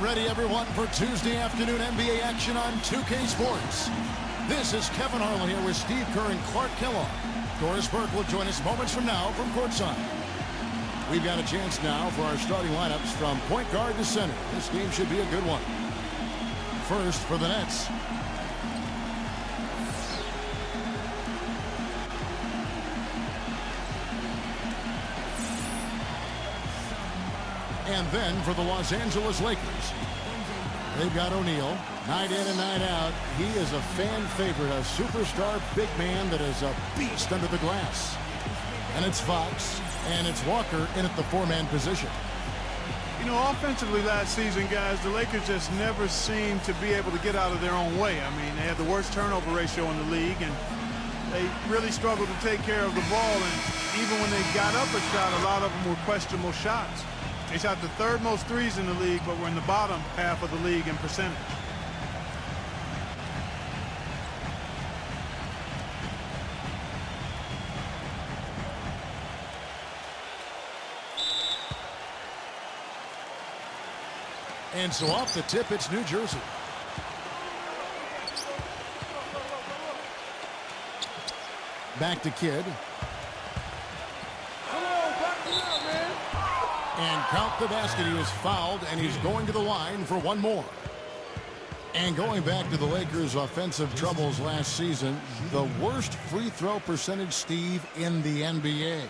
Ready, everyone, for Tuesday afternoon NBA action on 2K Sports. This is Kevin Harlan here with Steve Kerr and Clark Kellogg. Doris Burke will join us moments from now from courtside. We've got a chance now for our starting lineups from point guard to center. This game should be a good one. First for the Nets. And then for the Los Angeles Lakers. They've got O'Neal, night in and night out. He is a fan favorite, a superstar big man that is a beast under the glass. And it's Fox, and it's Walker in at the four-man position. You know, offensively last season, guys, the Lakers just never seemed to be able to get out of their own way. I mean, they had the worst turnover ratio in the league, and they really struggled to take care of the ball. And even when they got up a shot, a lot of them were questionable shots. They shot the third most threes in the league, but were in the bottom half of the league in percentage. And so off the tip, it's New Jersey. Back to Kidd. And count the basket. He was fouled, and he's going to the line for one more. And going back to the Lakers' offensive troubles last season, the worst free throw percentage, Steve, in the NBA.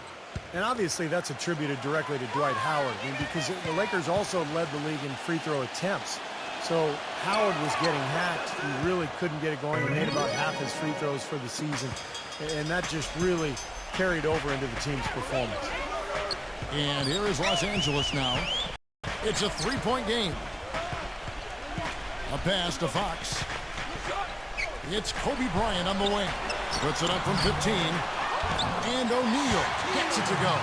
And obviously that's attributed directly to Dwight Howard. I mean, because the Lakers also led the league in free throw attempts. So Howard was getting hacked. He really couldn't get it going. He made about half his free throws for the season. And that just really carried over into the team's performance. And here is Los Angeles now. It's a three-point game. A pass to Fox. It's Kobe Bryant on the wing. Puts it up from 15. And O'Neal gets it to go.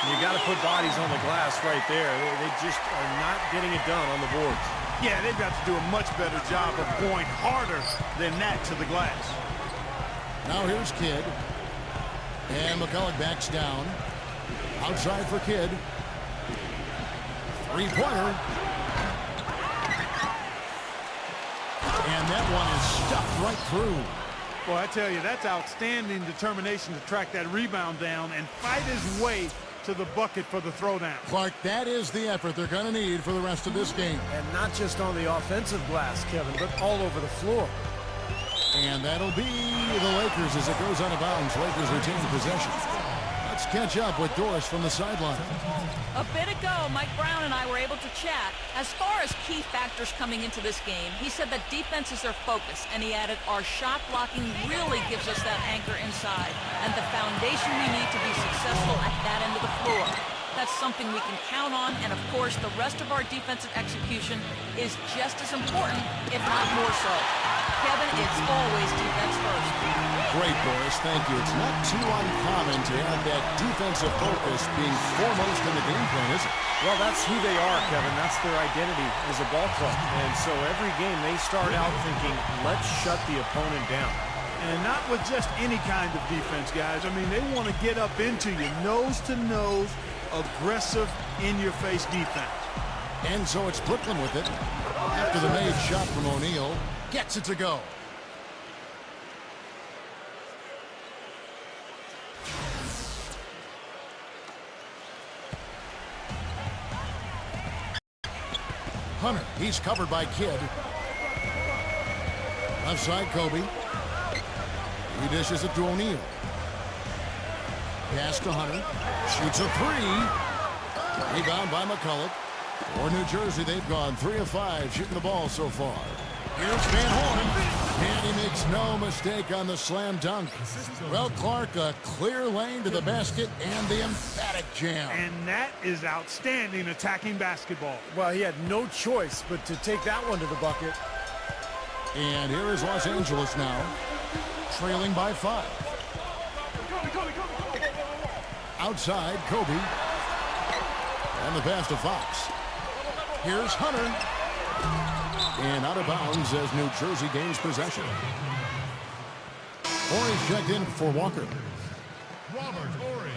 You got to put bodies on the glass right there. They just are not getting it done on the boards. Yeah, they've got to do a much better job of going harder than that to the glass. Now here's Kidd. And McCulloch backs down. Outside for Kidd. Three-pointer. And that one is stuffed right through. Boy, I tell you, that's outstanding determination to track that rebound down and fight his way to the bucket for the throwdown. Clark, that is the effort they're going to need for the rest of this game. And not just on the offensive glass, Kevin, but all over the floor. And that'll be the Lakers as it goes out of bounds. Lakers retain possession. Let's catch up with Doris from the sideline. A bit ago, Mike Brown and I were able to chat. As far as key factors coming into this game, he said that defense is their focus, and he added, our shot blocking really gives us that anchor inside and the foundation we need to be successful at that end of the floor. That's something we can count on, and of course, the rest of our defensive execution is just as important, if not more so. Kevin, it's always defense first. Great, Doris. Thank you. It's not too uncommon to have that defensive focus being foremost in the game plan, is it? Well, that's who they are, Kevin. That's their identity as a ball club. And so every game they start out thinking, let's shut the opponent down. And not with just any kind of defense, guys. I mean, they want to get up into you, nose-to-nose, aggressive, in-your-face defense. And so it's Brooklyn with it. After the made shot from O'Neal, gets it to go. Hunter, he's covered by Kidd. Left side, Kobe. He dishes it to O'Neal. Pass to Hunter. Shoots a three. Rebound by McCulloch. For New Jersey, they've gone 3 of 5 shooting the ball so far. Here's Van Horn. And he makes no mistake on the slam dunk. Well, Clark, a clear lane to the basket and the emphatic jam. And that is outstanding attacking basketball. Well, he had no choice but to take that one to the bucket. And here is Los Angeles now, trailing by 5. Outside, Kobe. And the pass to Fox. Here's Hunter. And out of bounds as New Jersey gains possession. Horry's checked in for Walker. Robert Horry.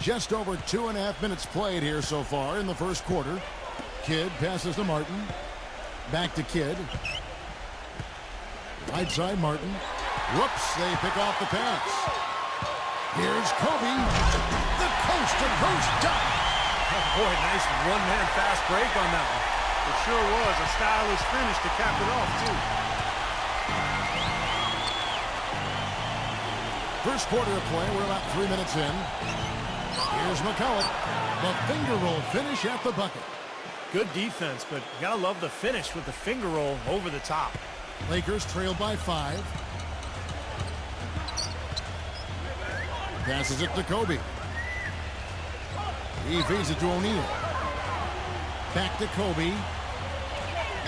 Just over 2.5 minutes played here so far in the first quarter. Kidd passes to Martin. Back to Kidd. Right side Martin. Whoops, they pick off the pass. Here's Kobe. The coast-to-coast dunk. Oh boy, nice one-man fast break on that one. It sure was a stylish finish to cap it off, too. First quarter of play, we're about 3 minutes in. Here's McCulloch. The finger roll finish at the bucket. Good defense, but you gotta love the finish with the finger roll over the top. Lakers trail by 5. Passes it to Kobe. He feeds it to O'Neal. Back to Kobe.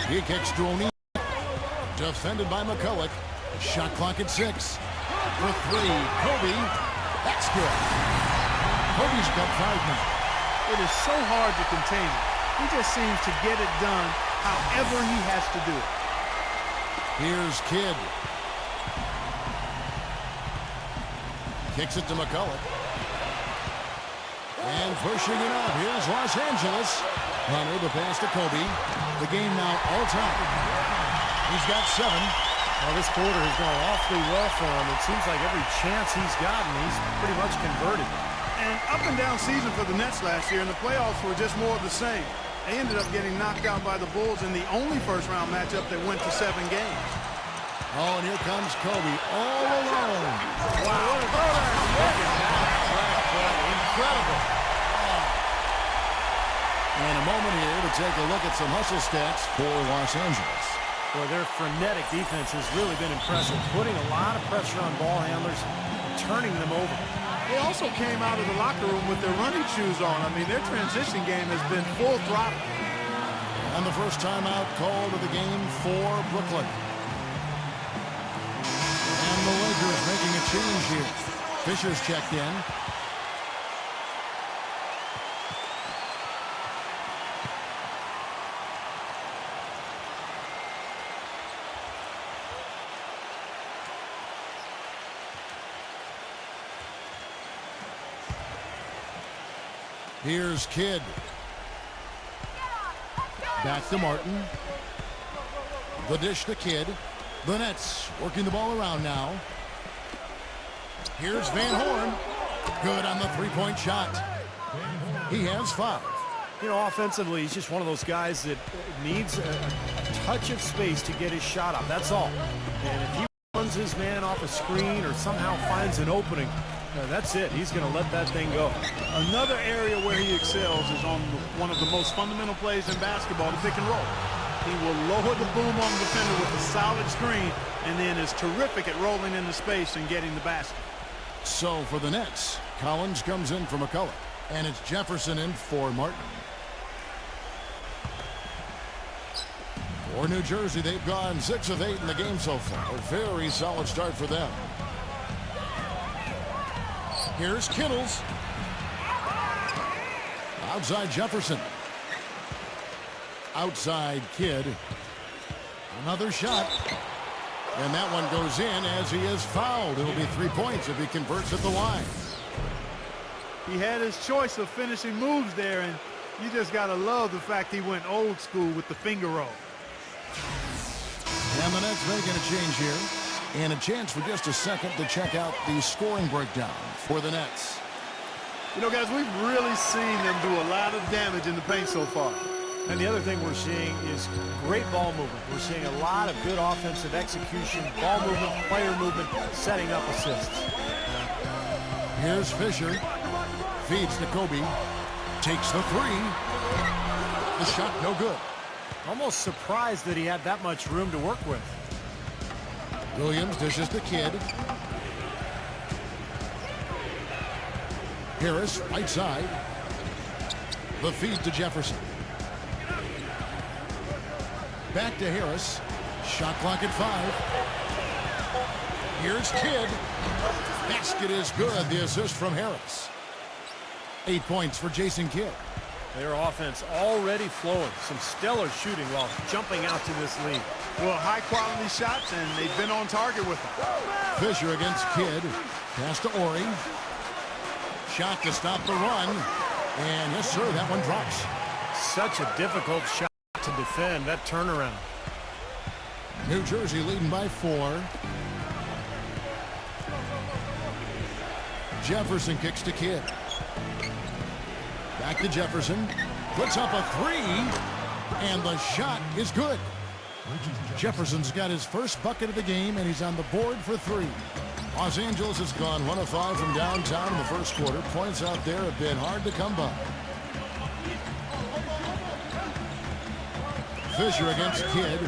He kicks to O'Neal. Defended by McCulloch. Shot clock at 6. For 3. Kobe. That's good. Kobe's got 5 now. It is so hard to contain him. He just seems to get it done however he has to do it. Here's Kidd. Kicks it to McCulloch. And pushing it up. Here's Los Angeles. Hunter, the pass to Kobe. The game now all time. He's got 7. Well, this quarter has gone awfully well for him. It seems like every chance he's gotten, he's pretty much converted. And up and down season for the Nets last year, and the playoffs were just more of the same. They ended up getting knocked out by the Bulls in the only first-round matchup that went to 7 games. Oh, and here comes Kobe all alone. Wow. Incredible. And a moment here to take a look at some hustle stats for Los Angeles. Boy, their frenetic defense has really been impressive, putting a lot of pressure on ball handlers and turning them over. They also came out of the locker room with their running shoes on. I mean, their transition game has been full throttle. And the first timeout called of the game for Brooklyn. And the Lakers making a change here. Fisher's checked in. Here's Kidd. Back to Martin. The dish to Kidd. The Nets working the ball around now. Here's Van Horn. Good on the three-point shot. He has 5. You know, offensively, he's just one of those guys that needs a touch of space to get his shot up. That's all. And if he runs his man off a screen or somehow finds an opening, that's it. He's going to let that thing go. Another area where he excels is on one of the most fundamental plays in basketball, the pick and roll. He will lower the boom on the defender with a solid screen and then is terrific at rolling into space and getting the basket. So for the Nets, Collins comes in for McCulloch, and it's Jefferson in for Martin. For New Jersey, they've gone 6 of 8 in the game so far. A very solid start for them. Here's Kittles. Outside Jefferson. Outside Kidd. Another shot. And that one goes in as he is fouled. It'll be 3 points if he converts at the line. He had his choice of finishing moves there, and you just got to love the fact he went old school with the finger roll. And the Nets making a change here. And a chance for just a second to check out the scoring breakdown for the Nets. You know, guys, we've really seen them do a lot of damage in the paint so far. And the other thing we're seeing is great ball movement. We're seeing a lot of good offensive execution, ball movement, player movement, setting up assists. Here's Fisher. Feeds to Kobe. Takes the 3. The shot no good. Almost surprised that he had that much room to work with. Williams dishes to Kidd. Harris, right side. The feed to Jefferson. Back to Harris. Shot clock at 5. Here's Kidd. Basket is good. The assist from Harris. 8 points for Jason Kidd. Their offense already flowing. Some stellar shooting while jumping out to this lead. Well, high-quality shots, and they've been on target with them. Fisher against Kidd. Pass to Ori. Shot to stop the run. And yes, sir, that one drops. Such a difficult shot to defend, that turnaround. New Jersey leading by 4. Jefferson kicks to Kidd. Back to Jefferson. Puts up a 3. And the shot is good. Jefferson's got his first bucket of the game, and he's on the board for 3. Los Angeles has gone 1 of 5 from downtown in the first quarter. Points out there have been hard to come by. Fisher against Kidd.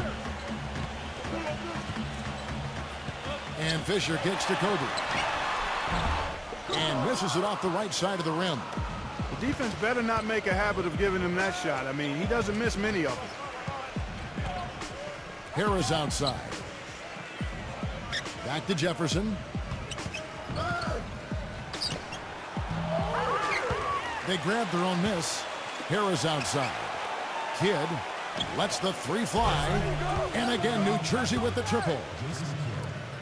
And Fisher kicks to Kobe. And misses it off the right side of the rim. The defense better not make a habit of giving him that shot. I mean, he doesn't miss many of them. Harris outside. Back to Jefferson. They grabbed their own miss. Harris outside. Kidd lets the 3 fly. And again, New Jersey with the triple.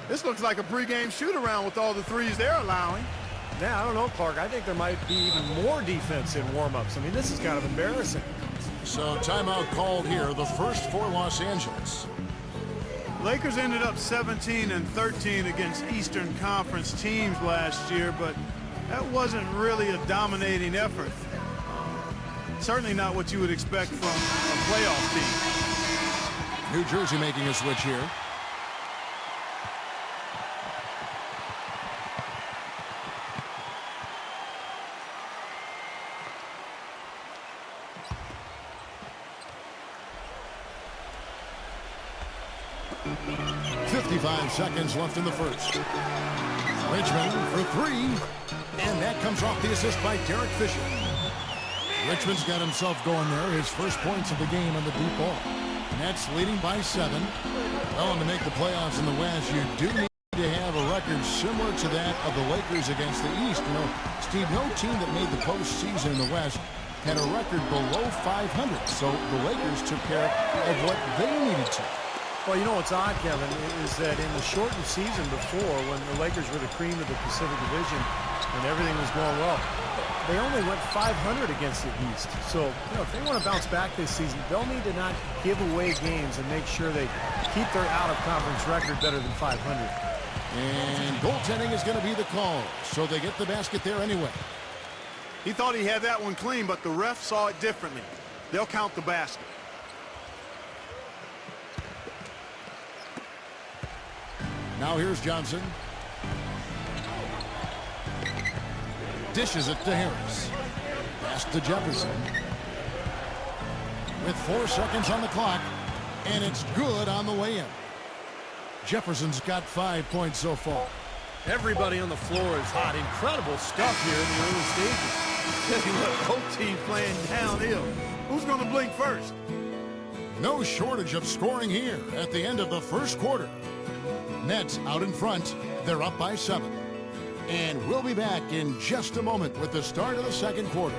This looks like a pregame shoot-around with all the threes they're allowing. Yeah, I don't know, Clark. I think there might be even more defense in warm-ups. I mean, this is kind of embarrassing. So timeout called here, the first for Los Angeles. Lakers ended up 17-13 against Eastern Conference teams last year, but that wasn't really a dominating effort. Certainly not what you would expect from a playoff team. New Jersey making a switch here. Seconds left in the first. Richmond for 3. And that comes off the assist by Derek Fisher. Richmond's got himself going there. His first points of the game on the deep ball. Nets leading by 7. Well, and to make the playoffs in the West, you do need to have a record similar to that of the Lakers against the East. You know, Steve, no team that made the postseason in the West had a record below 500. So the Lakers took care of what they needed to. Well, you know what's odd, Kevin, is that in the shortened season before, when the Lakers were the cream of the Pacific Division and everything was going well, they only went 500 against the East. So, you know, if they want to bounce back this season, they'll need to not give away games and make sure they keep their out-of-conference record better than 500. And goaltending is going to be the call, so they get the basket there anyway. He thought he had that one clean, but the ref saw it differently. They'll count the basket. Now here's Johnson. Dishes it to Harris. Pass to Jefferson. With 4 seconds on the clock, and it's good on the way in. Jefferson's got 5 points so far. Everybody on the floor is hot. Incredible stuff here in the early stages. Tell you what, both teams playing downhill. Who's going to blink first? No shortage of scoring here at the end of the first quarter. Nets out in front. They're up by 7. And we'll be back in just a moment with the start of the second quarter.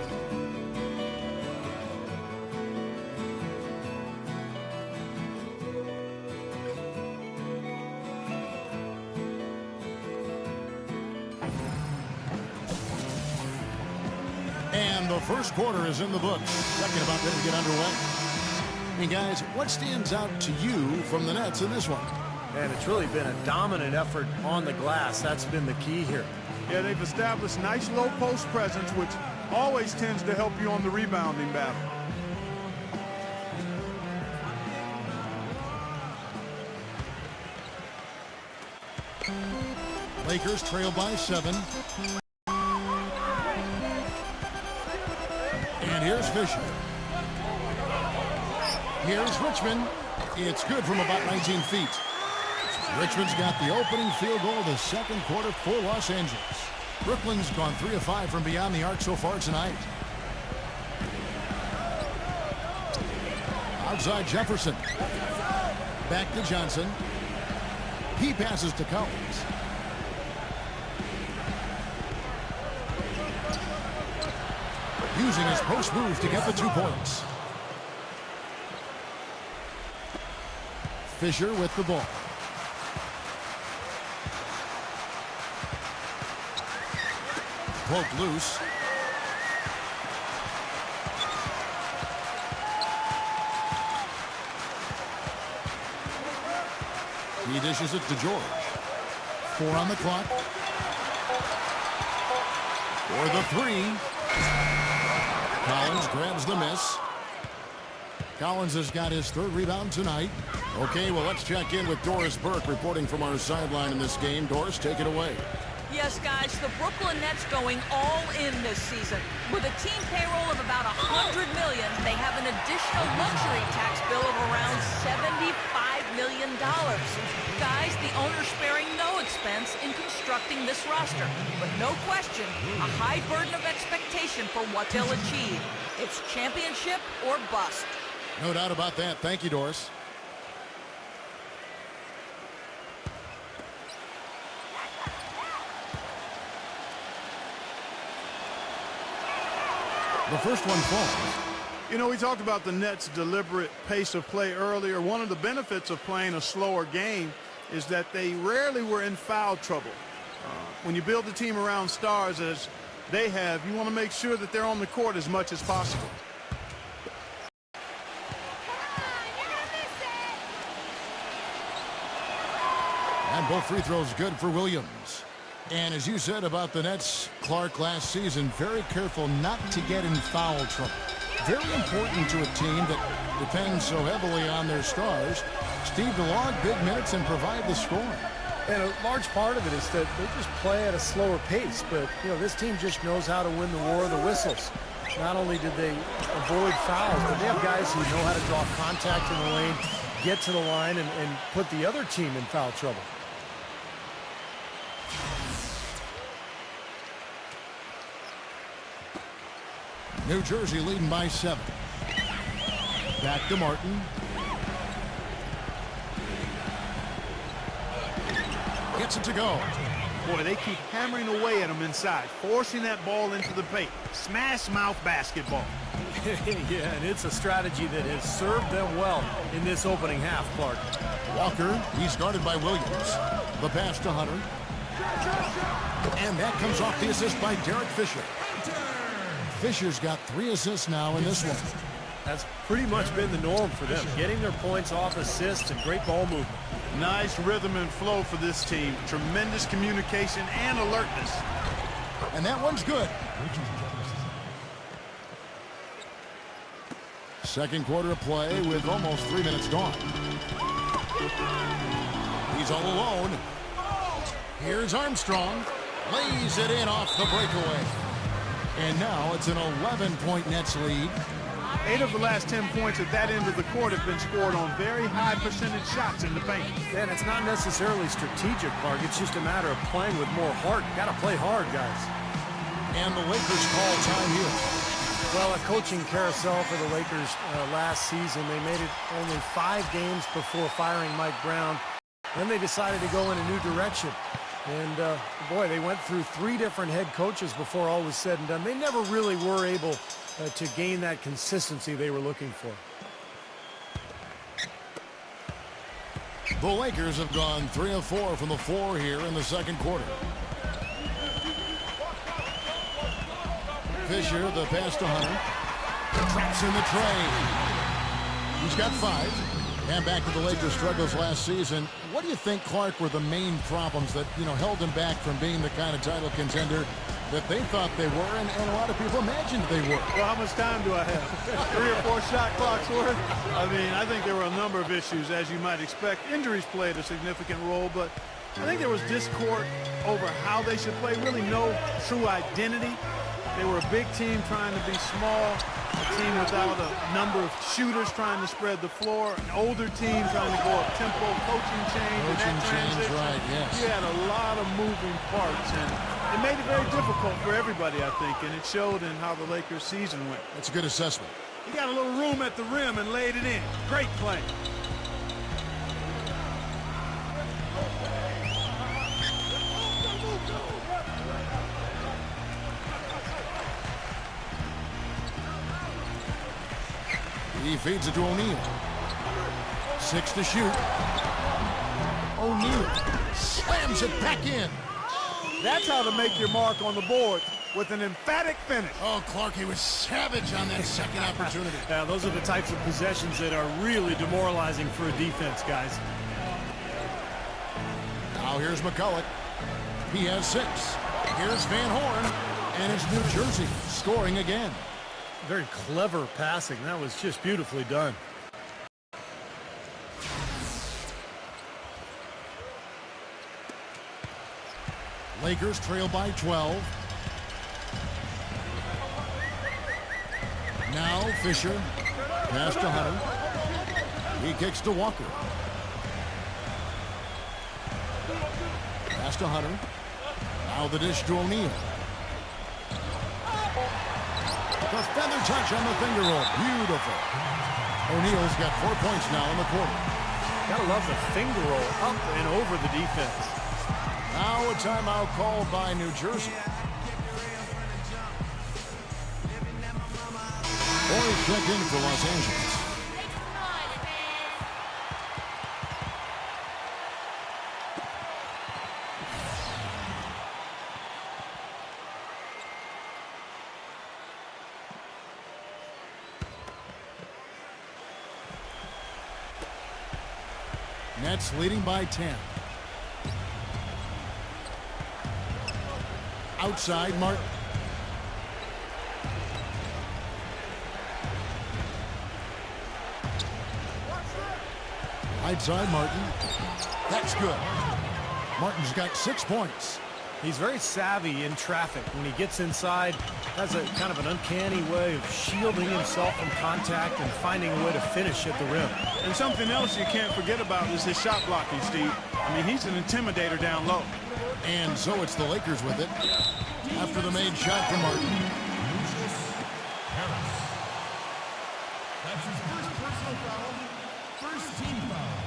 And the first quarter is in the books. Second about ready to get underway. And guys, what stands out to you from the Nets in this one? And it's really been a dominant effort on the glass. That's been the key here. Yeah, they've established nice low post presence, which always tends to help you on the rebounding battle. Lakers trail by 7. And here's Fisher. Here's Richmond. It's good from about 19 feet. Richmond's got the opening field goal of the second quarter for Los Angeles. Brooklyn's gone 3 of 5 from beyond the arc so far tonight. Outside Jefferson. Back to Johnson. He passes to Collins. Using his post move to get the 2 points. Fisher with the ball. poked loose. He dishes it to George. 4 on the clock. For the 3. Collins grabs the miss. Collins has got his 3rd rebound tonight. Okay, well, let's check in with Doris Burke reporting from our sideline in this game. Doris, take it away. Yes, guys, the Brooklyn Nets going all in this season. With a team payroll of about $100 million, they have an additional luxury tax bill of around $75 million. Guys, the owner's sparing no expense in constructing this roster. But no question, a high burden of expectation for what they'll achieve. It's championship or bust. No doubt about that. Thank you, Doris. The first one falls. You know, we talked about the Nets' deliberate pace of play earlier. One of the benefits of playing a slower game is that they rarely were in foul trouble. When you build a team around stars as they have, you want to make sure that they're on the court as much as possible. And both free throws good for Williams. And as you said about the Nets, Clark, last season, very careful not to get in foul trouble. Very important to a team that depends so heavily on their stars. Steve, to log big minutes and provide the score. And a large part of it is that they just play at a slower pace. But, you know, this team just knows how to win the war of the whistles. Not only did they avoid fouls, but they have guys who know how to draw contact in the lane, get to the line, and put the other team in foul trouble. New Jersey leading by 7. Back to Martin. Gets it to go. Boy, they keep hammering away at them inside, forcing that ball into the paint. Smash mouth basketball. Yeah, and it's a strategy that has served them well in this opening half, Clark. Walker, he's guarded by Williams. The pass to Hunter. And that comes off the assist by Derek Fisher. Fisher's got 3 assists now in this one. That's pretty much been the norm for them, getting their points off assists and great ball movement. Nice rhythm and flow for this team. Tremendous communication and alertness. And that one's good. Second quarter of play with almost 3 minutes gone. He's all alone. Here's Armstrong. Lays it in off the breakaway. And now it's an 11-point Nets lead. 8 of the last 10 points at that end of the court have been scored on very high percentage shots in the paint. And it's not necessarily strategic, Clark. It's just a matter of playing with more heart. Got to play hard, guys. And the Lakers call time here. Well, a coaching carousel for the Lakers last season. They made it only 5 games before firing Mike Brown. Then they decided to go in a new direction. And, boy, they went through 3 different head coaches before all was said and done. They never really were able to gain that consistency they were looking for. The Lakers have gone 3 of 4 from the floor here in the second quarter. Fisher, the pass to Hunter. Traps in the tray. He's got 5. And back to the Lakers' struggles last season. What do you think, Clark, were the main problems that, held them back from being the kind of title contender that they thought they were and a lot of people imagined they were? Well, how much time do I have? 3 or 4 shot clocks worth? I think there were a number of issues, as you might expect. Injuries played a significant role, but I think there was discord over how they should play, really no true identity. They were a big team trying to be small, a team without a number of shooters trying to spread the floor, an older team trying to go up tempo, coaching change, and that transition. Right, yes. You had a lot of moving parts, and it made it very difficult for everybody, I think, and it showed in how the Lakers' season went. That's a good assessment. He got a little room at the rim and laid it in. Great play. He feeds it to O'Neal. 6 to shoot. O'Neal slams it back in. That's how to make your mark on the board. with an emphatic finish. Oh, Clark, he was savage on that second opportunity. Yeah, those are the types of possessions that are really demoralizing for a defense, guys. Now here's McCulloch. He has 6. Here's Van Horn. And it's New Jersey scoring again. Very clever passing. That was just beautifully done. Lakers trail by 12. Now Fisher. Pass to Hunter. He kicks to Walker. Pass to Hunter. Now the dish to O'Neal. The feather touch on the finger roll. Beautiful. O'Neal's got 4 points now in the quarter. Gotta love the finger roll up and over the defense. Now a timeout called by New Jersey. Horry checked in for Los Angeles. Nets leading by 10. Outside, Martin. Outside, Martin. That's good. Martin's got 6 points. He's very savvy in traffic. When he gets inside, has a kind of an uncanny way of shielding himself from contact and finding a way to finish at the rim. And something else you can't forget about is his shot blocking, Steve. I mean, he's an intimidator down low. And so it's the Lakers with it. After the made shot from Martin. Harris. That's his first personal foul. First team foul.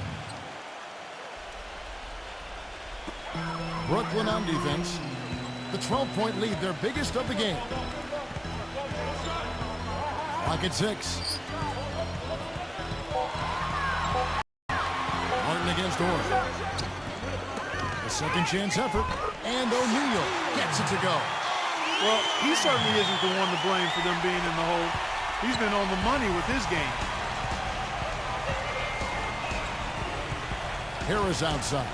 Brooklyn on defense. The 12-point lead, their biggest of the game. Clock at 6. Martin against Horn. A second chance effort. And O'Neal gets it to go. Well, he certainly isn't the one to blame for them being in the hole. He's been on the money with his game. Harris outside.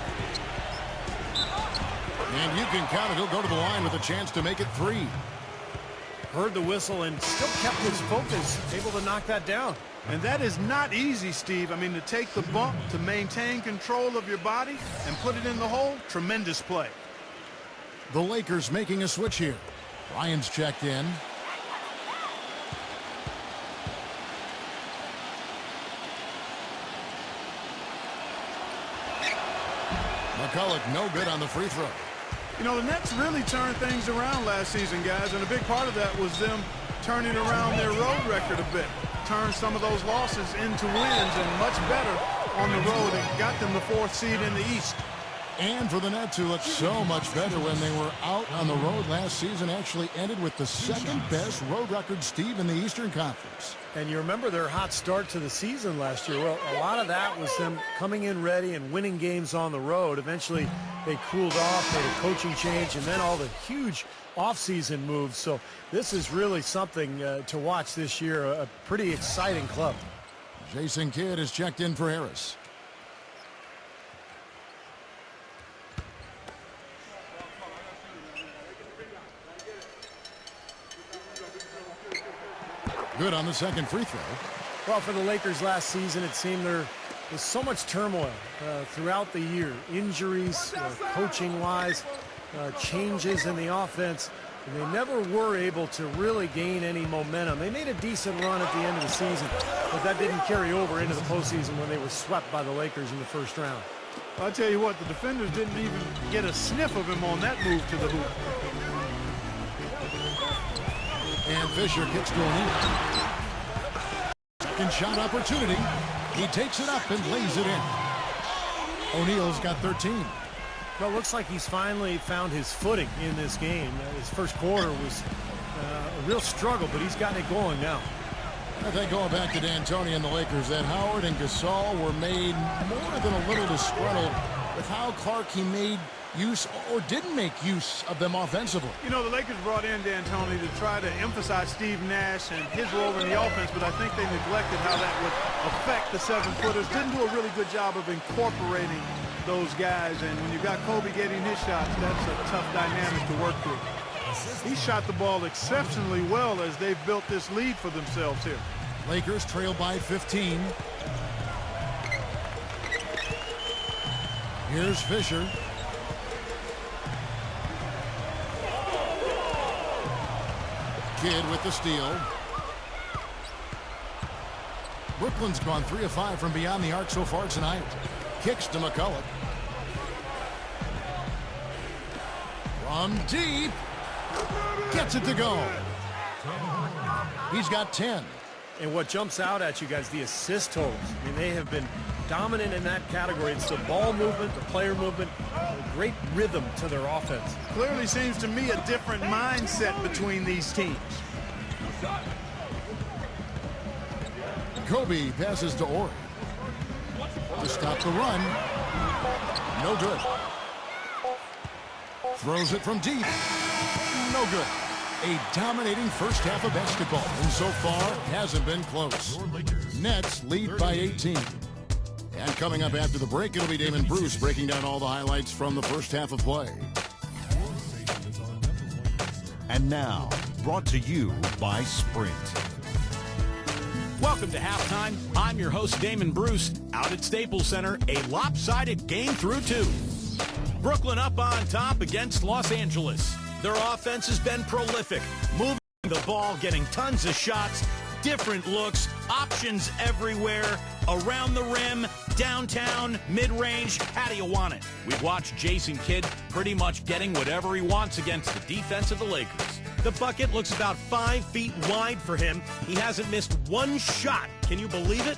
And you can count it. He'll go to the line with a chance to make it 3. Heard the whistle and still kept his focus, able to knock that down. And that is not easy, Steve. I mean, to take the bump, to maintain control of your body, and put it in the hole, tremendous play. The Lakers making a switch here. Ryan's checked in. McCulloch no good on the free throw. You know, the Nets really turned things around last season, guys, and a big part of that was them turning around their road record a bit. Turned some of those losses into wins and much better on the road and got them the 4th seed in the East. And for the Nets, who looked so much better when they were out on the road last season, actually ended with the 2nd best road record, Steve, in the Eastern Conference. And you remember their hot start to the season last year. Well, a lot of that was them coming in ready and winning games on the road. Eventually, they cooled off, made a coaching change, and then all the huge offseason moves. So this is really something to watch this year, a pretty exciting club. Jason Kidd has checked in for Harris. Good on the second free throw. Well, for the Lakers last season, it seemed there was so much turmoil throughout the year. Injuries, coaching-wise, changes in the offense. And they never were able to really gain any momentum. They made a decent run at the end of the season, but that didn't carry over into the postseason when they were swept by the Lakers in the first round. I'll tell you what, the defenders didn't even get a sniff of him on that move to the hoop. And Fisher kicks to O'Neal. Second shot opportunity. He takes it up and lays it in. O'Neal's got 13. Well, it looks like he's finally found his footing in this game. His first quarter was a real struggle, but he's gotten it going now. I think going back to D'Antoni and the Lakers, that Howard and Gasol were made more than a little disgruntled with how Clark he made use or didn't make use of them offensively. You know, the Lakers brought in D'Antoni to try to emphasize Steve Nash and his role in the offense, but I think they neglected how that would affect the 7-footers. Didn't do a really good job of incorporating those guys, and when you've got Kobe getting his shots, that's a tough dynamic to work through. He shot the ball exceptionally well as they've built this lead for themselves here. Lakers trail by 15. Here's Fisher. Kidd with the steal. Brooklyn's gone 3 of 5 from beyond the arc so far tonight. Kicks to McCullough. From deep. Gets it to go. He's got 10. And what jumps out at you guys, the assist totals. I mean, they have been dominant in that category. It's the ball movement, the player movement, a great rhythm to their offense. Clearly seems to me a different mindset between these teams. Kobe passes to Ori. To stop the run. No good. Throws it from deep. No good. A dominating first half of basketball, and so far hasn't been close. Nets lead by 18. And coming up after the break, it'll be Damon Bruce breaking down all the highlights from the first half of play. And now, brought to you by Sprint. Welcome to halftime. I'm your host, Damon Bruce. Out at Staples Center, a lopsided game through 2. Brooklyn up on top against Los Angeles. Their offense has been prolific, moving the ball, getting tons of shots, different looks, options everywhere, around the rim, downtown, mid-range. How do you want it? We've watched Jason Kidd pretty much getting whatever he wants against the defense of the Lakers. The bucket looks about 5 feet wide for him. He hasn't missed one shot. Can you believe it?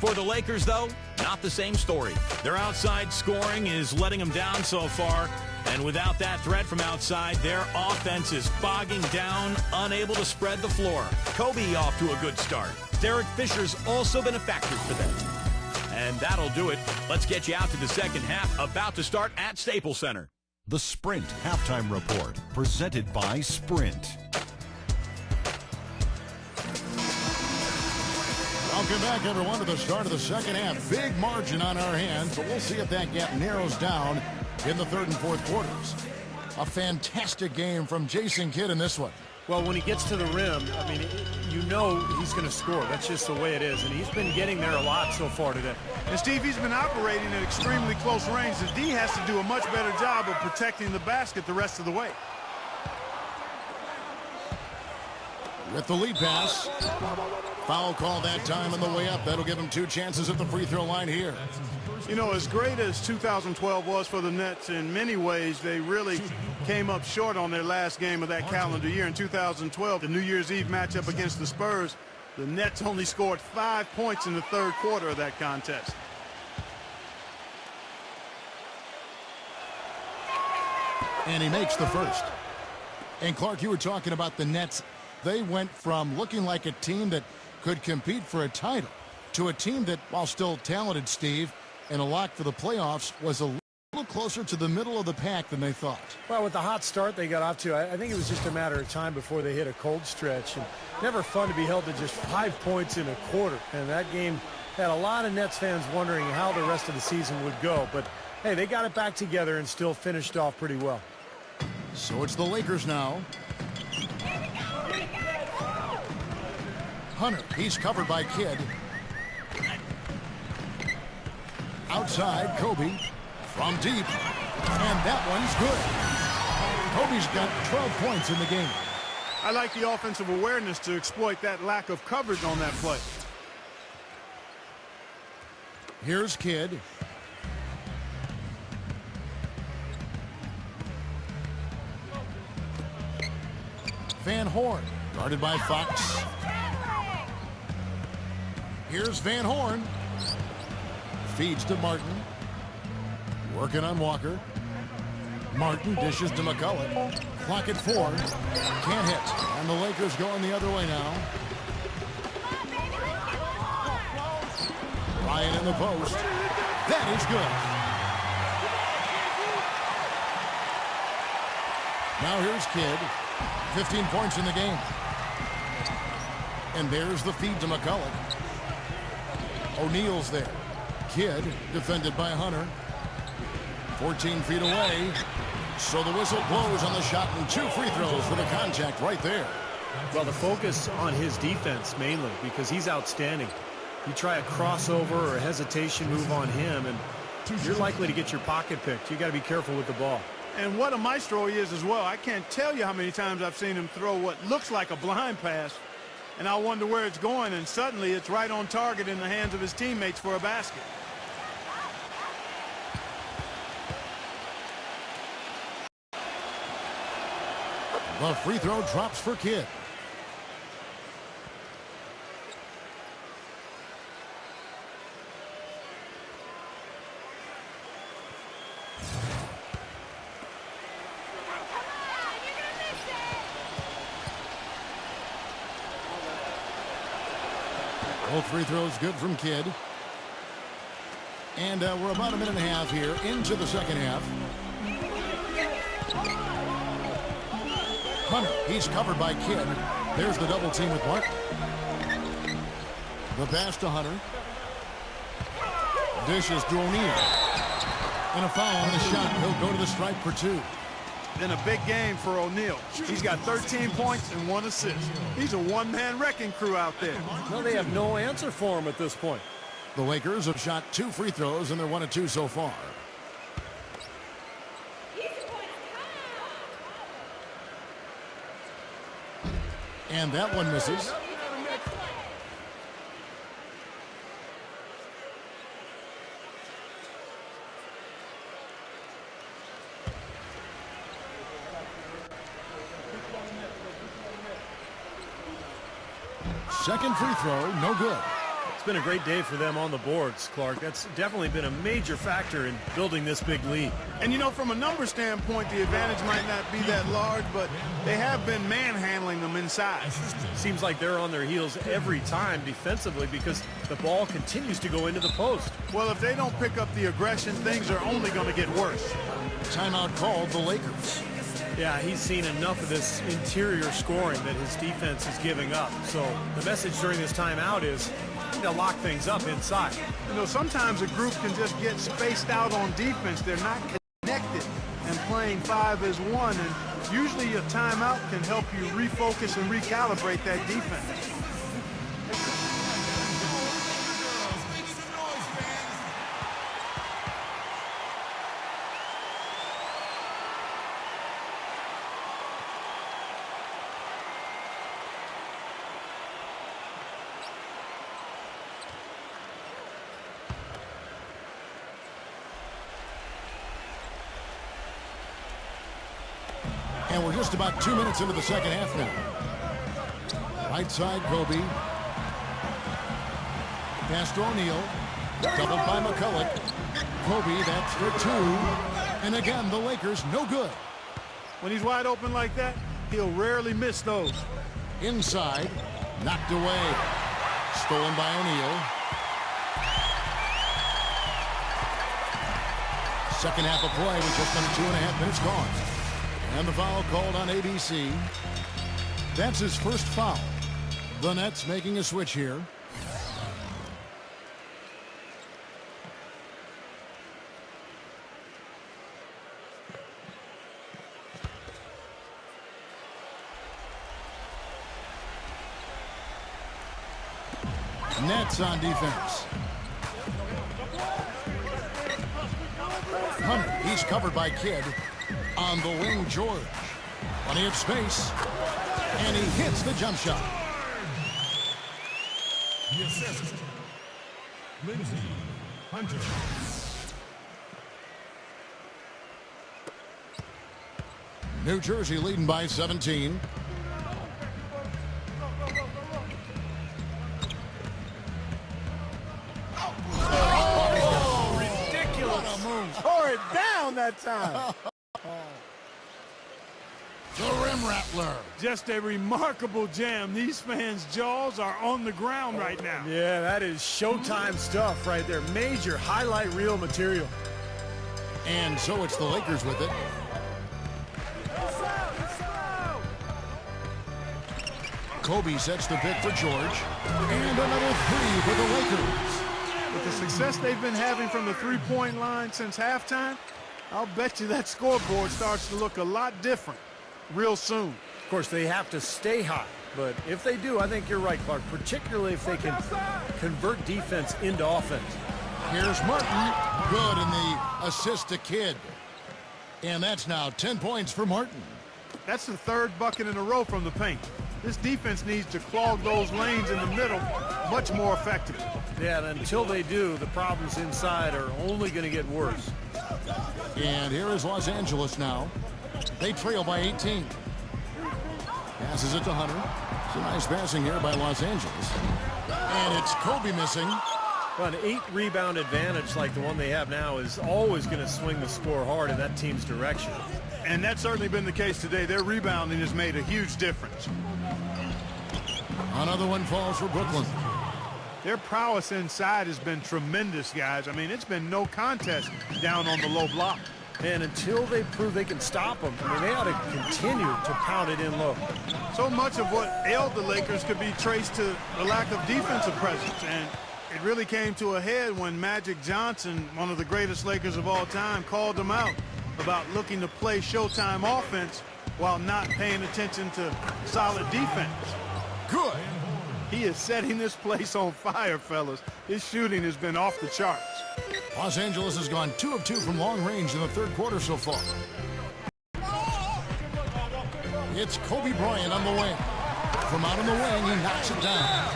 For the Lakers, though, not the same story. Their outside scoring is letting them down so far, and without that threat from outside, their offense is bogging down, unable to spread the floor. Kobe off to a good start. Derek Fisher's also been a factor for them. And that'll do it. Let's get you out to the second half, about to start at Staples Center. The Sprint Halftime Report, presented by Sprint. Welcome back, everyone, to the start of the second half. Big margin on our hands, but we'll see if that gap narrows down in the third and fourth quarters. A fantastic game from Jason Kidd in this one. Well, when he gets to the rim, I mean, you know he's going to score. That's just the way it is, and he's been getting there a lot so far today. And, Steve, he's been operating at extremely close range. The D has to do a much better job of protecting the basket the rest of the way. With the lead pass. Foul call that time on the way up. That'll give him 2 chances at the free throw line here. You know, as great as 2012 was for the Nets, in many ways, they really came up short on their last game of that calendar year. In 2012, the New Year's Eve matchup against the Spurs, the Nets only scored 5 points in the third quarter of that contest. And he makes the first. And, Clark, you were talking about the Nets. They went from looking like a team that could compete for a title to a team that, while still talented, Steve, and a lock for the playoffs, was a little closer to the middle of the pack than they thought. Well, with the hot start they got off to, I think it was just a matter of time before they hit a cold stretch. And never fun to be held to just 5 points in a quarter. And that game had a lot of Nets fans wondering how the rest of the season would go. But, hey, they got it back together and still finished off pretty well. So it's the Lakers now. Hunter, he's covered by Kidd. Outside, Kobe from deep, and that one's good. Kobe's got 12 points in the game. I like the offensive awareness to exploit that lack of coverage on that play. Here's Kidd. Van Horn, guarded by Fox. Here's Van Horn. Feeds to Martin. Working on Walker. Martin dishes to McCullough. Clock at 4. Can't hit. And the Lakers going the other way now. Flying in the post. That is good. Now here's Kidd. 15 points in the game. And there's the feed to McCulloch. O'Neal's there. Kidd defended by Hunter. 14 feet away. So the whistle blows on the shot and 2 free throws for the contact right there. Well, the focus on his defense mainly because he's outstanding. You try a crossover or a hesitation move on him, and you're likely to get your pocket picked. You got to be careful with the ball. And what a maestro he is as well. I can't tell you how many times I've seen him throw what looks like a blind pass, and I wonder where it's going, and suddenly it's right on target in the hands of his teammates for a basket. The free throw drops for Kidd. Both free throws good from Kidd. And we're about a minute and a half here into the second half. Hunter, he's covered by Kidd. There's the double team with Martin. The pass to Hunter. Dishes to O'Neal. And a foul on the shot. He'll go to the stripe for 2. Then a big game for O'Neal. He's got 13 points and 1 assist. He's a one-man wrecking crew out there. No, they have no answer for him at this point. The Lakers have shot 2 free throws, and they're 1 of 2 so far. And that one misses. Second free throw, no good. It's been a great day for them on the boards, Clark. That's definitely been a major factor in building this big lead. And, you know, from a number standpoint, the advantage might not be that large, but they have been manhandling them inside. Seems like they're on their heels every time defensively because the ball continues to go into the post. Well, if they don't pick up the aggression, things are only going to get worse. Timeout called the Lakers. Yeah, he's seen enough of this interior scoring that his defense is giving up. So the message during this timeout is to lock things up inside. You know, sometimes a group can just get spaced out on defense. They're not connected and playing 5 as 1. And usually a timeout can help you refocus and recalibrate that defense. And we're just about 2 minutes into the second half now. Right side, Kobe. Pass to O'Neal. Doubled by McCulloch. Kobe, that's for 2. And again, the Lakers, no good. When he's wide open like that, he'll rarely miss those. Inside, knocked away. Stolen by O'Neal. Second half of play with just under 2.5 minutes gone. And the foul called on ABC. That's his first foul. The Nets making a switch here. Nets on defense. Hunter, he's covered by Kidd. On the wing, George. Plenty of space. And he hits the jump shot. The assist, Lindsey Hunter. New Jersey leading by 17. Oh, ridiculous. Tore it down that time. The rim jam rattler. Just a remarkable jam. These fans' jaws are on the ground right now. Yeah, that is Showtime stuff right there. Major highlight reel material. And so it's the Lakers with it. Kobe sets the pick for George. And another three for the Lakers. With the success they've been having from the three-point line since halftime, I'll bet you that scoreboard starts to look a lot different real soon. Of course, they have to stay hot. But if they do, I think you're right, Clark, particularly if they can convert defense into offense. Here's Martin. Good in the assist to Kidd. And that's now 10 points for Martin. That's the third bucket in a row from the paint. This defense needs to clog those lanes in the middle much more effectively. Yeah, and until they do, the problems inside are only going to get worse. And here is Los Angeles now. They trail by 18. Passes it to Hunter. It's a nice passing here by Los Angeles. And it's Kobe missing. Well, an 8-rebound advantage like the one they have now is always going to swing the score hard in that team's direction. And that's certainly been the case today. Their rebounding has made a huge difference. Another one falls for Brooklyn. Their prowess inside has been tremendous, guys. I mean, it's been no contest down on the low block. And until they prove they can stop them, I mean, they ought to continue to pound it in low. So much of what ailed the Lakers could be traced to the lack of defensive presence. And it really came to a head when Magic Johnson, one of the greatest Lakers of all time, called them out about looking to play Showtime offense while not paying attention to solid defense. Good. He is setting this place on fire, fellas. His shooting has been off the charts. Los Angeles has gone 2 of 2 from long range in the third quarter so far. It's Kobe Bryant on the wing. From out on the wing, he knocks it down.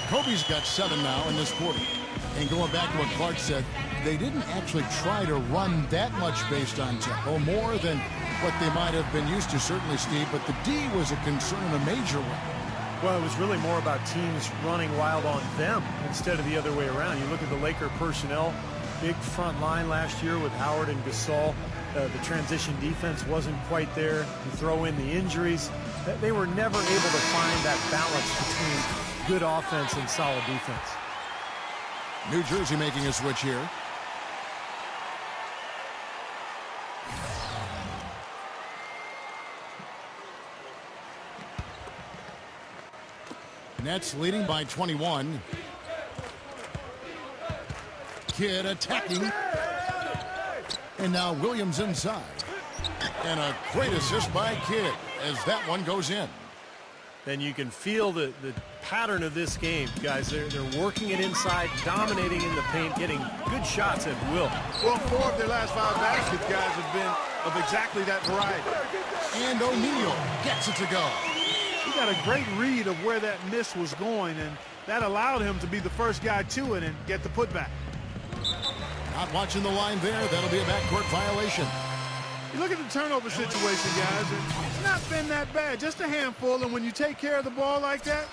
Kobe's got 7 now in this quarter. And going back to what Clark said, they didn't actually try to run that much based on tempo, more than what they might have been used to, certainly, Steve, but the D was a concern, a major one. Well, it was really more about teams running wild on them instead of the other way around. You look at the Laker personnel, big front line last year with Howard and Gasol. The transition defense wasn't quite there. You throw in the injuries. They were never able to find that balance between good offense and solid defense. New Jersey making a switch here. Nets leading by 21. Kidd attacking. And now Williams inside. And a great assist by Kidd as that one goes in. Then you can feel the pattern of this game, guys. They're working it inside, dominating in the paint, getting good shots at will. Well, 4 of their last 5 baskets, guys, have been of exactly that variety. And O'Neal gets it to go. He got a great read of where that miss was going, and that allowed him to be the first guy to it and get the putback. Not watching the line there. That'll be a backcourt violation. You look at the turnover situation, guys, and it's not been that bad. Just a handful, and when you take care of the ball like that,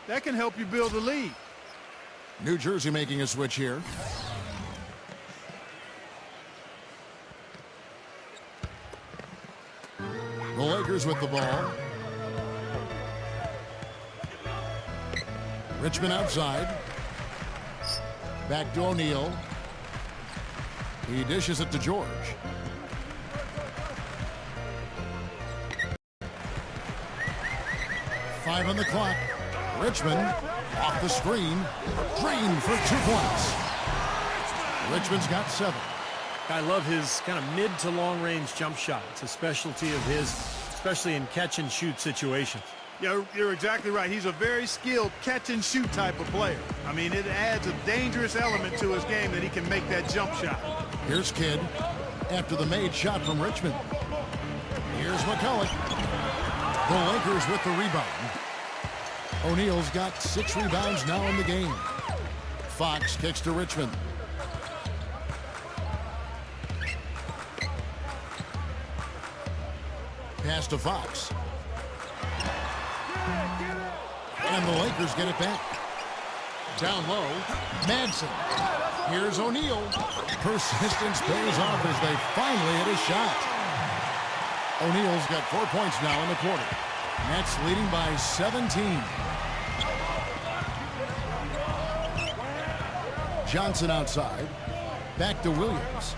that can help you build a lead. New Jersey making a switch here. The Lakers with the ball. Richmond outside. Back to O'Neal. He dishes it to George. Five on the clock. Richmond off the screen. Green for 2 points. Richmond's got 7. I love his kind of mid to long range jump shot. It's a specialty of his, especially in catch and shoot situations. Yeah, you're exactly right. He's a very skilled catch-and-shoot type of player. I mean, it adds a dangerous element to his game that he can make that jump shot. Here's Kidd after the made shot from Richmond. Here's McCulloch. The Lakers with the rebound. O'Neal's got 6 rebounds now in the game. Fox kicks to Richmond. Pass to Fox. And the Lakers get it back. Down low, Madsen. Here's O'Neal. Persistence pays off as they finally hit a shot. O'Neal's got 4 points now in the quarter. Nets leading by 17. Johnson outside. Back to Williams.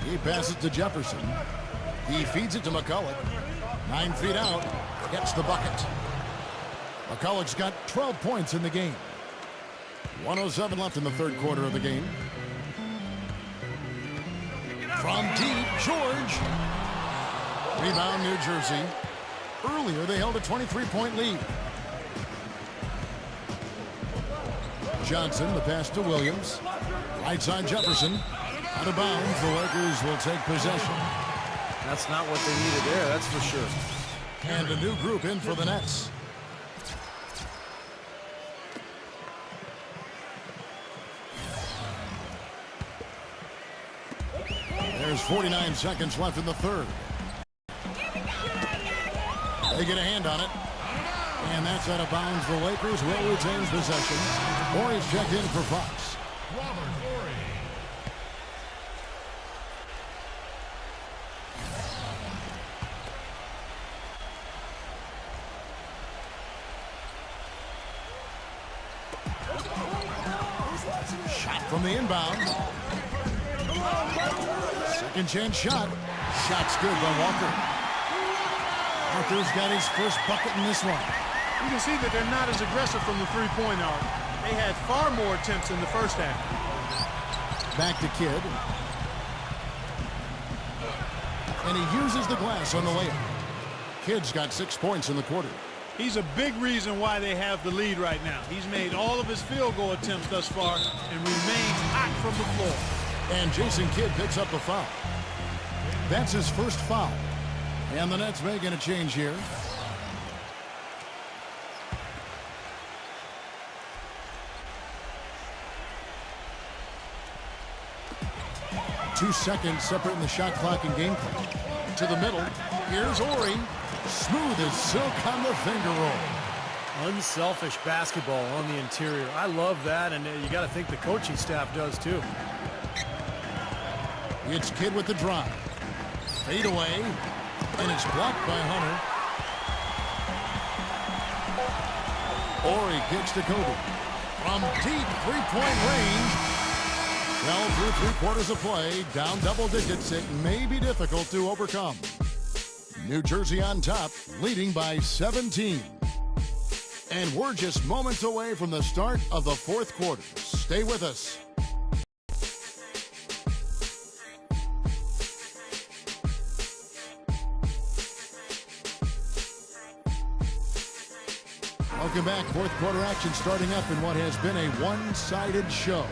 He passes to Jefferson. He feeds it to McCulloch. 9 feet out. Gets the bucket. McCulloch's got 12 points in the game. 1:07 left in the third quarter of the game. From deep, George. Rebound, New Jersey. Earlier, they held a 23-point lead. Johnson, the pass to Williams. Right side, Jefferson. Out of bounds, the Lakers will take possession. That's not what they needed there, that's for sure. And a new group in for the Nets. There's 49 seconds left in the third. They get a hand on it. And that's out of bounds. The Lakers will retain possession. Horry's checked in for Fox. Robert Horry. Shot from the inbound. Second chance shot. Shot's good by Walker. Walker's got his first bucket in this one. You can see that they're not as aggressive from the three-point arc. They had far more attempts in the first half. Back to Kidd. And he uses the glass on the layup. Kidd's got 6 points in the quarter. He's a big reason why they have the lead right now. He's made all of his field goal attempts thus far and remains hot from the floor. And Jason Kidd picks up the foul. That's his first foul. And the Nets making a change here. Two seconds separating the shot clock and game clock. To the middle. Here's Horry. Smooth as silk on the finger roll. Unselfish basketball on the interior. I love that, and you got to think the coaching staff does too. It's Kidd with the drive. Fade away. And it's blocked by Hunter. Horry kicks to Kobe. From deep three-point range. Well, through 3/4 of play, down double digits, it may be difficult to overcome. New Jersey on top, leading by 17. And we're just moments away from the start of the fourth quarter. Stay with us. Welcome back. Fourth quarter action starting up in what has been a one-sided show.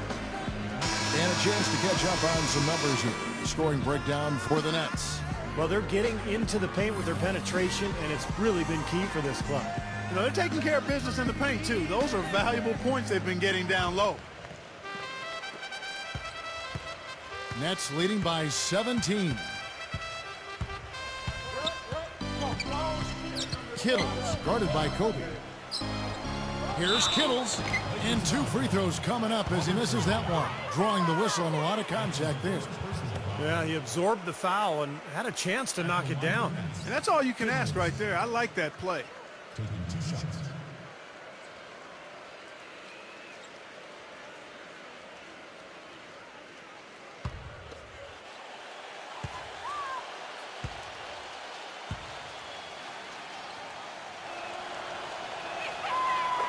And a chance to catch up on some numbers here. The scoring breakdown for the Nets. Well, they're getting into the paint with their penetration, and it's really been key for this club. You know, they're taking care of business in the paint, too. Those are valuable points they've been getting down low. Nets leading by 17. Kittles guarded by Kobe. Here's Kittles. And 2 free throws coming up as he misses that one. Drawing the whistle and a lot of contact there. Yeah, he absorbed the foul and had a chance to knock it down. And that's all you can ask right there. I like that play. Taking 2 shots.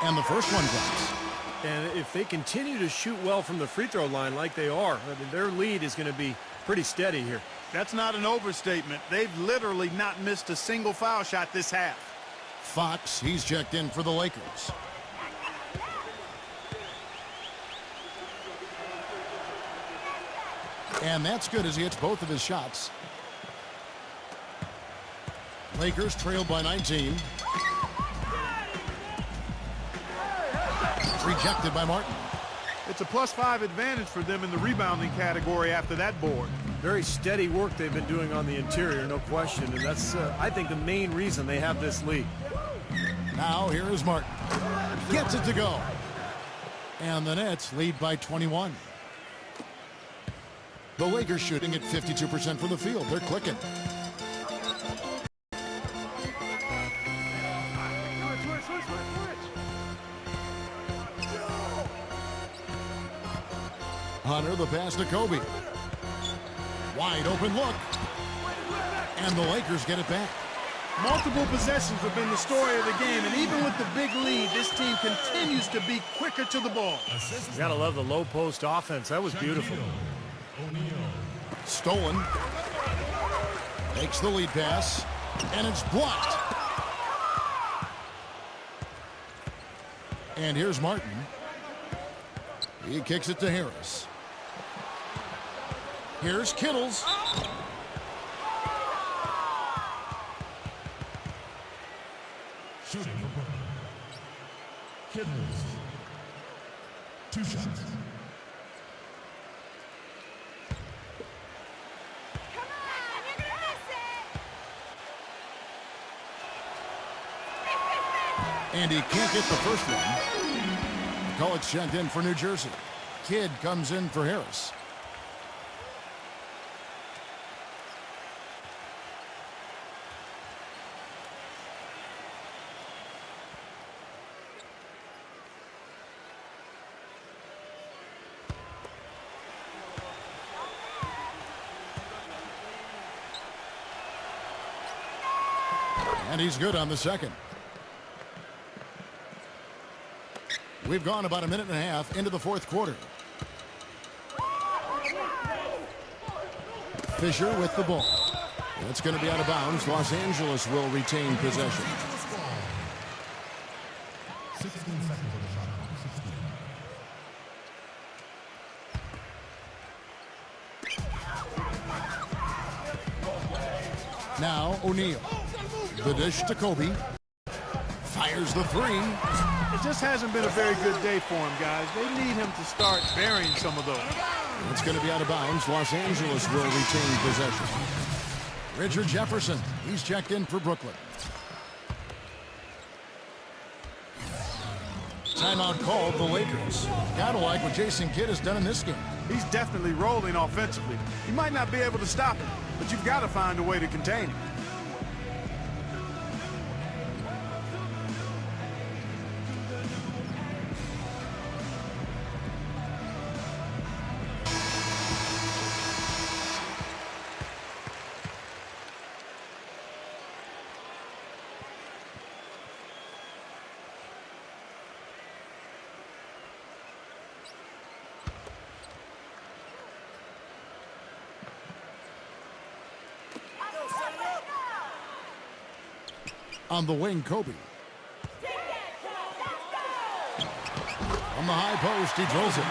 And the first one drops. And if they continue to shoot well from the free throw line like they are, I mean, their lead is going to be pretty steady here. That's not an overstatement. They've literally not missed a single foul shot this half. Fox, he's checked in for the Lakers. And that's good as he hits both of his shots. Lakers trailed by 19. Rejected by Martin. It's a +5 advantage for them in the rebounding category after that board. Very steady work they've been doing on the interior, no question. And that's, I think, the main reason they have this lead. Now here is Martin. Gets it to go. And the Nets lead by 21. The Lakers shooting at 52% from the field. They're clicking. Hunter, the pass to Kobe. Wide open look. And the Lakers get it back. Multiple possessions have been the story of the game, and even with the big lead, this team continues to be quicker to the ball. You gotta love the low post offense. That was beautiful. Stolen. Makes the lead pass, and it's blocked. And here's Martin. He kicks it to Harris. Here's Kittles. Shooting for Brooklyn. Kittles. 2 shots. And he can't get the first one. Call it checked in for New Jersey. Kidd comes in for Harris. And he's good on the second. We've gone about a minute and a half into the fourth quarter. Fisher with the ball. That's going to be out of bounds. Los Angeles will retain possession. 16 seconds on the shot clock. 16. Now O'Neal. The dish to Kobe. Fires the three. It just hasn't been a very good day for him, guys. They need him to start burying some of those. It's going to be out of bounds. Los Angeles will retain possession. Richard Jefferson. He's checked in for Brooklyn. Timeout called the Lakers. Gotta like what Jason Kidd has done in this game. He's definitely rolling offensively. You might not be able to stop him, but you've got to find a way to contain him. On the wing, Kobe. On the high post, he drills it.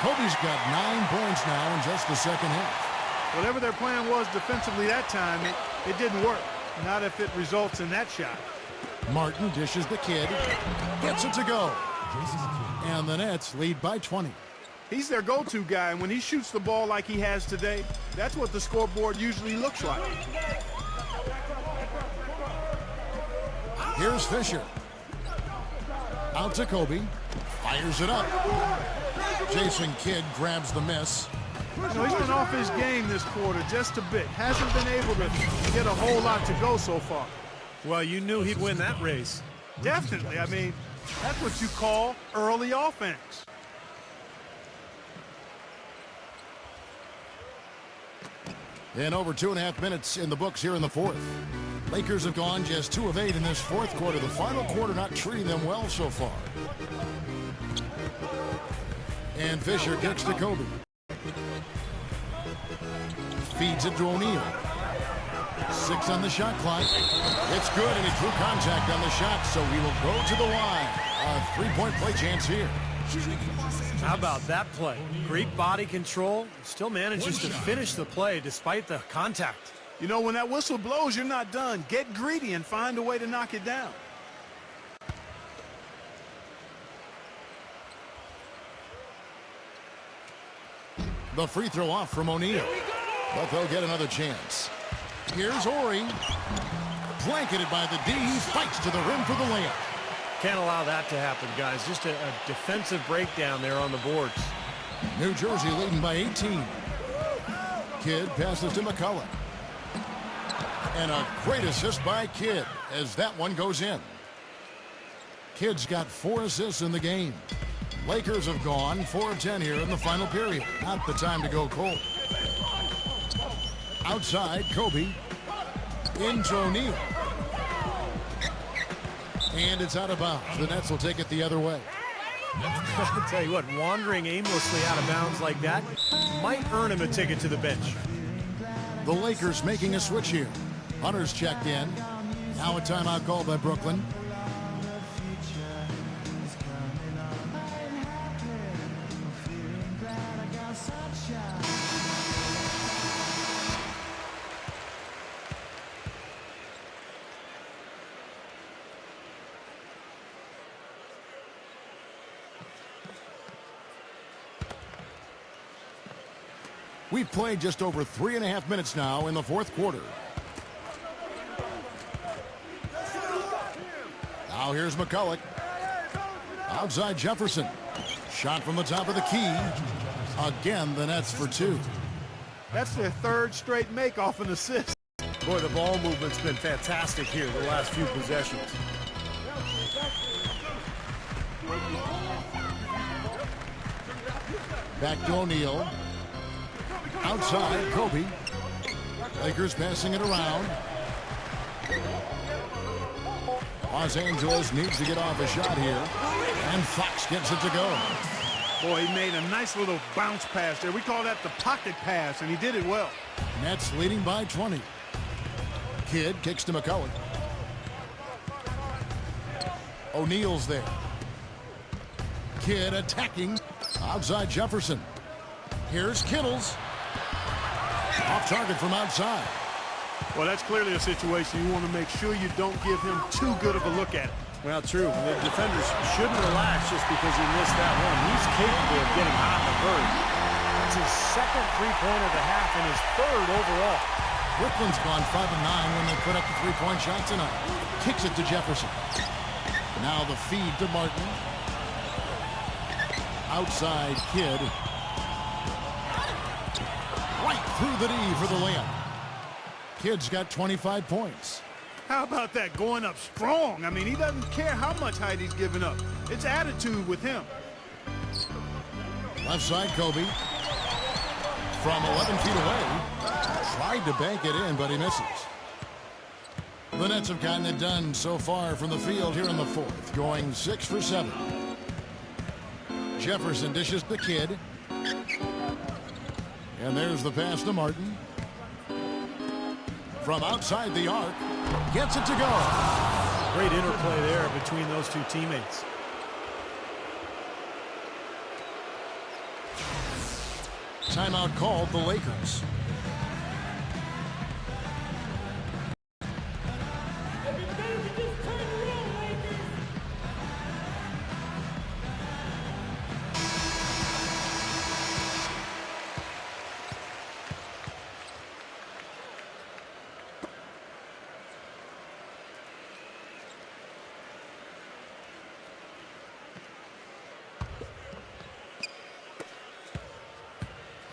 Kobe's got 9 points now in just the second half. Whatever their plan was defensively that time, it didn't work. Not if it results in that shot. Martin dishes the Kidd. Gets it to go. And the Nets lead by 20. He's their go-to guy, and when he shoots the ball like he has today, that's what the scoreboard usually looks like. Here's Fisher. Out to Kobe. Fires it up. Jason Kidd grabs the miss. You know, he's been off his game this quarter just a bit. Hasn't been able to get a whole lot to go so far. Well, you knew he'd win that race. Definitely. I mean, that's what you call early offense. And over 2.5 minutes in the books here in the fourth. Lakers have gone just 2 of 8 in this fourth quarter. The final quarter not treating them well so far. And Fisher kicks to Kobe. Feeds it to O'Neal. 6 on the shot clock. It's good, and he drew contact on the shot, so he will go to the line. A 3-point play chance here. How about that play? Great body control. Still manages to finish the play despite the contact. You know, when that whistle blows, you're not done. Get greedy and find a way to knock it down. The free throw off from O'Neal. But they'll get another chance. Here's Horry. Blanketed by the D. He fights to the rim for the layup. Can't allow that to happen, guys. Just a defensive breakdown there on the boards. New Jersey leading by 18. Kidd passes to McCulloch. And a great assist by Kidd as that one goes in. Kidd's got 4 assists in the game. Lakers have gone 4 of 10 here in the final period. Not the time to go cold. Outside, Kobe. Into O'Neal. And it's out of bounds. The Nets will take it the other way. I'll tell you what, wandering aimlessly out of bounds like that might earn him a ticket to the bench. The Lakers making a switch here. Hunter's checked in. Now a timeout called by Brooklyn. We've played just over 3.5 minutes now in the fourth quarter. Now here's McCulloch. Outside Jefferson. Shot from the top of the key. Again, the Nets for 2. That's their 3rd straight make off an assist. Boy, the ball movement's been fantastic here the last few possessions. Back to O'Neal. Outside, Kobe. Lakers passing it around. Los Angeles needs to get off a shot here. And Fox gets it to go. Boy, he made a nice little bounce pass there. We call that the pocket pass, and he did it well. Nets leading by 20. Kidd kicks to McCulloch. O'Neal's there. Kidd attacking. Outside Jefferson. Here's Kittles. Off target from outside. Well, that's clearly a situation you want to make sure you don't give him too good of a look at it. Well, true. The defenders shouldn't relax just because he missed that one. He's capable of getting hot in a hurry. That's his 2nd three-pointer of the half and his 3rd overall. Brooklyn's gone 5 of 9 when they put up the three-point shot tonight. Kicks it to Jefferson. Now the feed to Martin. Outside Kidd. Right through the knee for the layup. Kidd's got 25 points. How about that, going up strong? I mean, he doesn't care how much height he's giving up. It's attitude with him. Left side, Kobe. From 11 feet away. Tried to bank it in, but he misses. The Nets have gotten it done so far from the field here in the fourth, going 6 for 7. Jefferson dishes the Kidd. And there's the pass to Martin. From outside the arc, gets it to go. Great interplay there between those two teammates. Timeout called the Lakers.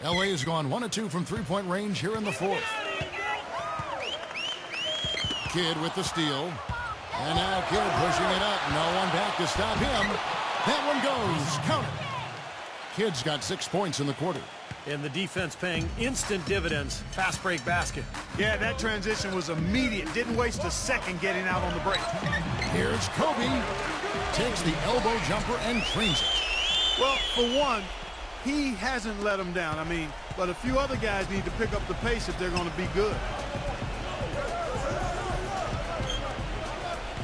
LA has gone 1 of 2 from three-point range here in the fourth. Kidd with the steal. And now Kidd pushing it up. No one back to stop him. That one goes. Count it. Kidd's got 6 points in the quarter. And the defense paying instant dividends. Fast break basket. Yeah, that transition was immediate. Didn't waste a second getting out on the break. Here's Kobe. Takes the elbow jumper and cleans it. Well, for one, he hasn't let him down. I mean, but a few other guys need to pick up the pace if they're going to be good.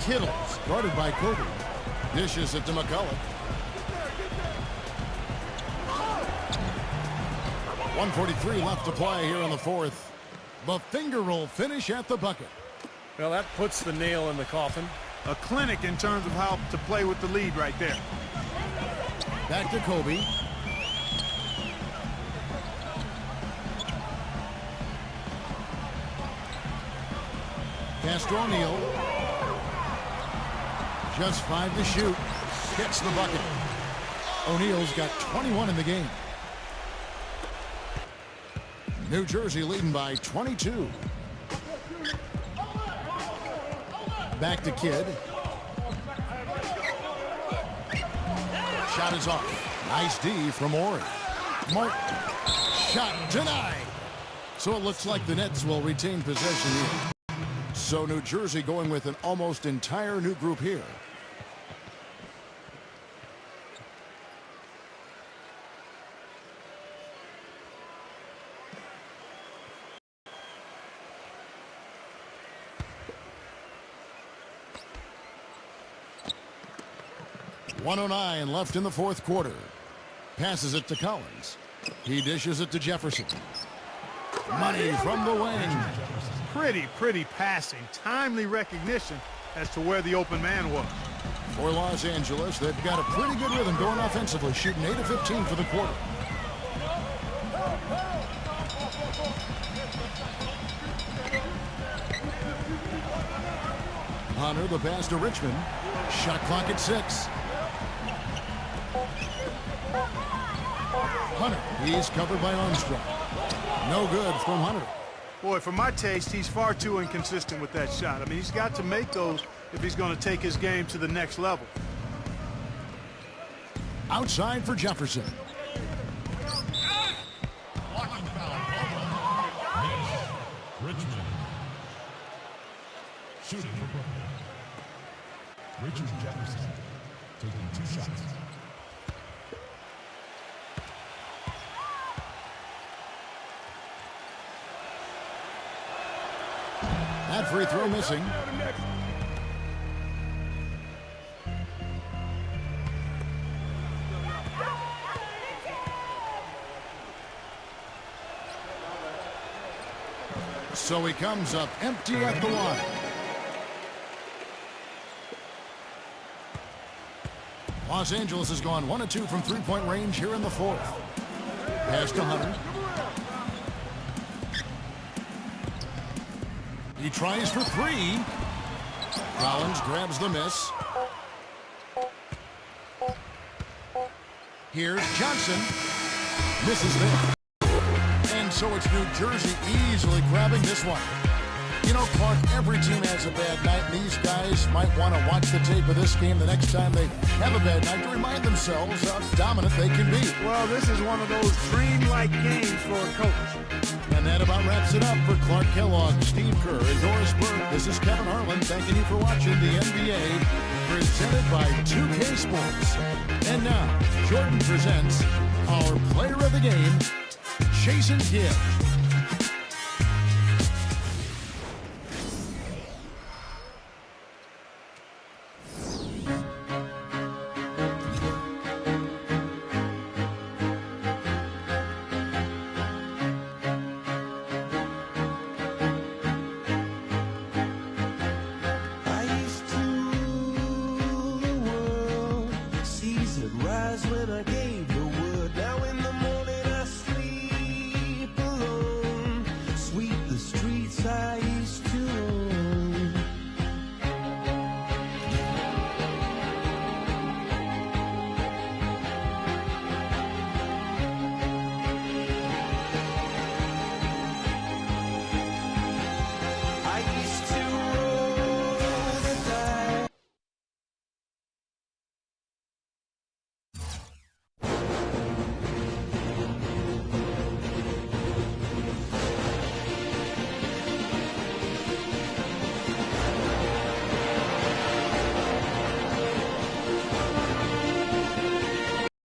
Kittles, guarded by Kobe. Dishes it to McCulloch. 1:43 left to play here in the fourth. The finger roll finish at the bucket. Well, that puts the nail in the coffin. A clinic in terms of how to play with the lead right there. Back to Kobe. Pass to O'Neal. Just 5 to shoot. Gets the bucket. O'Neal's got 21 in the game. New Jersey leading by 22. Back to Kidd. Shot is off. Nice D from Ori. Mark. Shot denied. So it looks like the Nets will retain possession here. So New Jersey going with an almost entire new group here. .109 left in the fourth quarter. Passes it to Collins. He dishes it to Jefferson. Money from the wing. Pretty passing. Timely recognition as to where the open man was. For Los Angeles, they've got a pretty good rhythm going offensively, shooting 8 of 15 for the quarter. Hunter, the pass to Richmond. Shot clock at 6. Hunter, he's covered by Armstrong. No good from Hunter. Boy, for my taste, he's far too inconsistent with that shot. I mean, he's got to make those if he's going to take his game to the next level. Outside for Jefferson. Blocking foul. Richmond. Shooting for Brooklyn. Richard Jefferson taking 2 shots. That free throw missing. So he comes up empty at the line. Los Angeles has gone 1 of 2 from three-point range here in the fourth. Pass to Hunter. He tries for 3. Collins grabs the miss. Here's Johnson. Misses there. And so it's New Jersey easily grabbing this one. You know, Clark, every team has a bad night, and these guys might want to watch the tape of this game the next time they have a bad night to remind themselves how dominant they can be. Well, this is one of those dreamlike games for a coach. And that about wraps it up for Clark Kellogg, Steve Kerr, and Doris Burke. This is Kevin Harlan thanking you for watching the NBA presented by 2K Sports. And now, Jordan presents our player of the game, Jason Kidd.